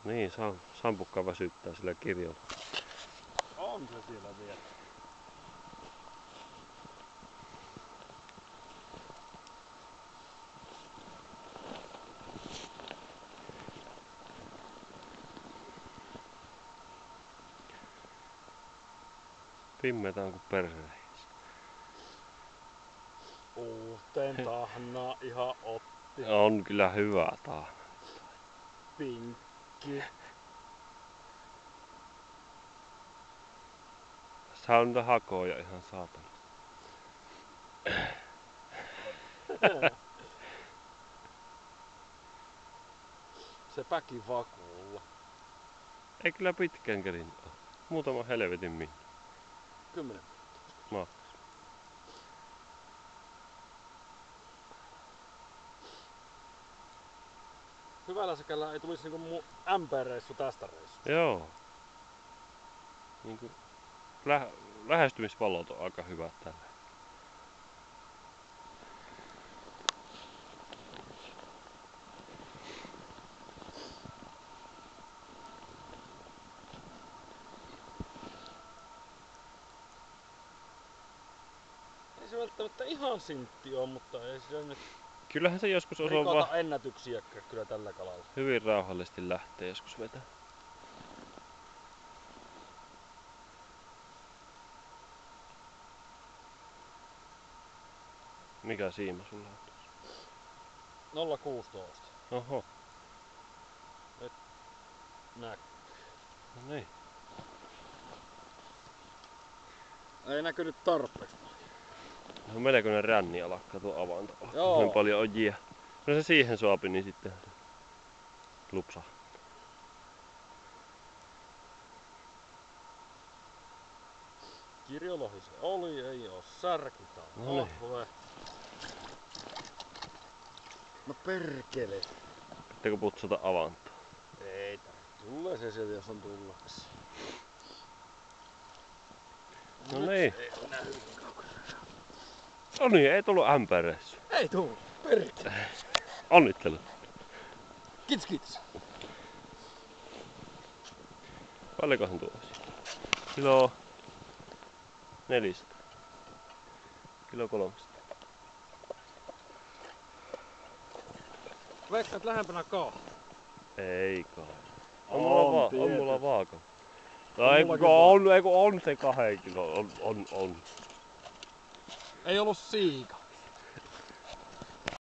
Niin, sampukka väsyttää sillä kirjolla. On se siellä vielä. Pimmetä on kuin persereis. Uuteen tahnaa ihan otti. On kyllä hyvä tahna. Pinkki. Tässä on niitä hakoja ihan saatana. Se päki vakuulla. Ei kyllä pitkään kelin oo. Muutama helvetin minne. 10. Hyvällä sekällä ei tulisi niinku mun MP-reissu tästä reissusta. Joo. Niinku lähestymisvalot on aika hyvät tällä. Ei se välttämättä ihan sintti oo, mutta ei se nyt Kyllähän se joskus osaa rikota vaan ennätyksiäkään kyllä tällä kalalla. hyvin rauhallisesti lähtee joskus vetää. Mikä siima sulla on tuossa? 0,16. Oho, Näkyy. no niin. Ei näkynyt tarpeeksi. No melkoinen ränni alkaa tuo avanto. Joo. Noin paljon ojia. No se siihen sopi, niin sitten se lupsa. Kirjolohi se oli, ei oo särki tai No niin. ahve. No perkele. Pitääkö putsata avantoa? Ei tarvitse. Tulee se sieltä, jos on tullaksi. No Nyt niin. ei oo näy niin kaukana. No niin, ei tullut ämpäreissu. Ei tullut. Perkele. Onnittelu. Kits kits. Paljonkohan tuo olisi? Kilo 400. Kilo 300. Veikkaat lähempänä kahta. Ei kai. On On mulla vaaka. On Tai mullakin on se 2 kilo. On. Ei ollut siika.